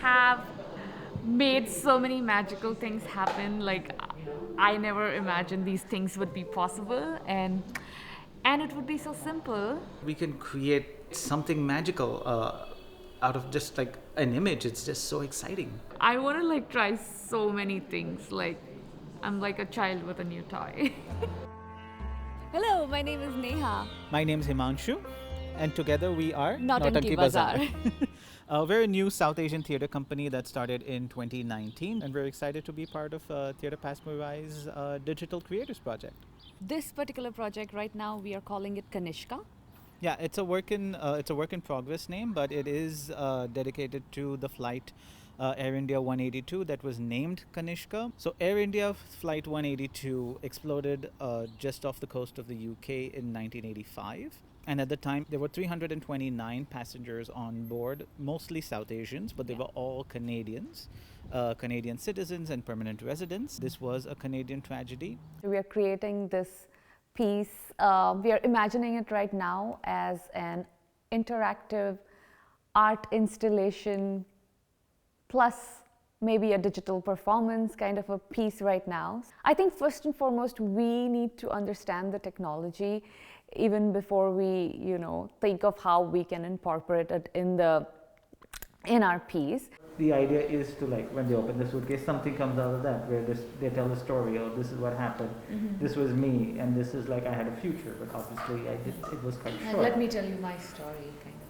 have made so many magical things happen. Like I never imagined these things would be possible, and it would be so simple. We can create something magical out of just like an image. It's just so exciting. I want to like try so many things. Like I'm like a child with a new toy. Hello, my name is Neha. My name is Himanshu, and together we are Nautanki Bazaar. We're a new South Asian theatre company that started in 2019, and we're excited to be part of Theatre Pasmurai's Digital Creators Project. This particular project right now we are calling it Kanishka. Yeah, it's a work in progress name, but it is dedicated to the flight Air India 182 that was named Kanishka. So Air India flight 182 exploded just off the coast of the UK in 1985. And at the time, there were 329 passengers on board, mostly South Asians, but they were all Canadians, Canadian citizens and permanent residents. This was a Canadian tragedy. We are creating this piece. We are imagining it right now as an interactive art installation plus maybe a digital performance kind of a piece right now. I think first and foremost, we need to understand the technology even before we, think of how we can incorporate it in our piece. The idea is to, like, when they open the suitcase, something comes out of that where they tell a story, or this is what happened, this was me, and this is like I had a future, but obviously it was cut short. Let me tell you my story, kind of.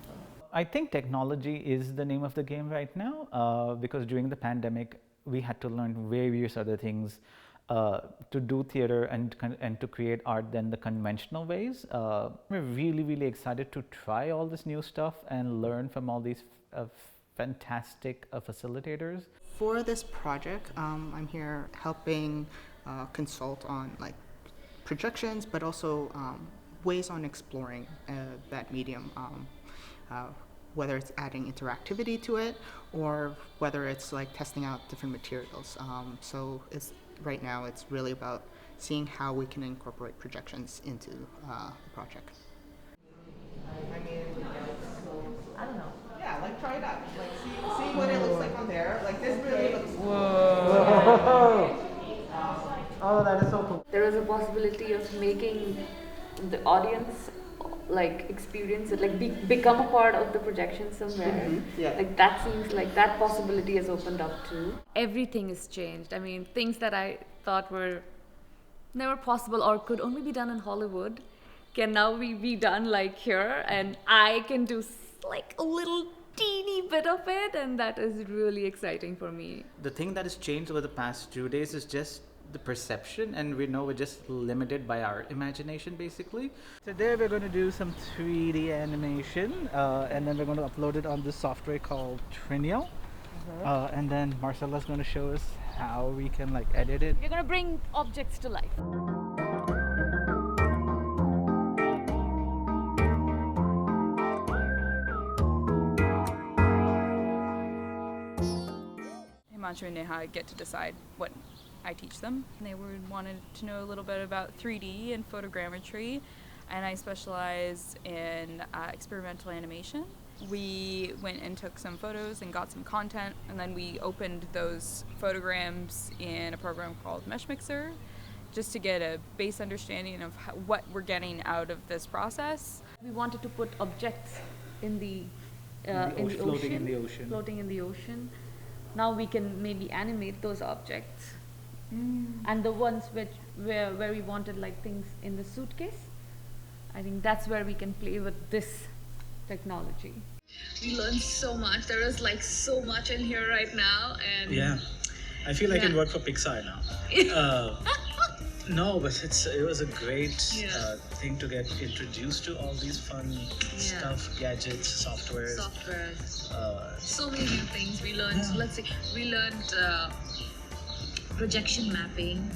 I think technology is the name of the game right now, because during the pandemic, we had to learn various other things to do theater and to create art than the conventional ways. We're really, really excited to try all this new stuff and learn from all these fantastic facilitators. For this project, I'm here helping consult on like projections, but also ways on exploring that medium, whether it's adding interactivity to it or whether it's like testing out different materials. So right now it's really about seeing how we can incorporate projections into the project. I don't know. Yeah, like try it out. Like see what it looks like on there. Like this really looks. Whoa! Oh, that is so cool. There is a possibility of making the audience like experience it, like become a part of the projection somewhere. Yeah. Like that seems like that possibility has opened up too. Everything has changed. I mean, things that I thought were never possible or could only be done in Hollywood can now be done like here, and I can do like a little teeny bit of it, and that is really exciting for me. The thing that has changed over the past 2 days is just the perception, and we know we're just limited by our imagination basically. Today we're going to do some 3D animation, and then we're going to upload it on this software called Trinio. And then Marcella's going to show us how we can like edit it. We're going to bring objects to life. Himanshu and Neha get to decide what I teach them. And they wanted to know a little bit about 3D and photogrammetry, and I specialize in experimental animation. We went and took some photos and got some content, and then we opened those photograms in a program called Mesh Mixer just to get a base understanding of what we're getting out of this process. We wanted to put objects in the Floating in the ocean. Floating in the ocean. Now we can maybe animate those objects. And the ones where we wanted like things in the suitcase, I think that's where we can play with this technology. We learned so much. There is like so much in here right now, and yeah, I feel I can work for Pixar now. No, but it was a great thing to get introduced to all these fun stuff, gadgets, softwares. So many new things we learned. So let's see, we learned projection mapping,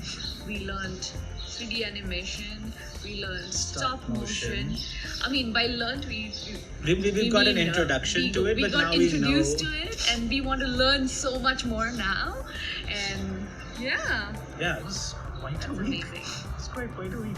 we learned 3D animation, we learned stop motion. I mean, by learned we've got an introduction to it, but now we know. We got introduced to it, and we want to learn so much more now. And yeah, it's quite a week. Amazing. It's quite a week.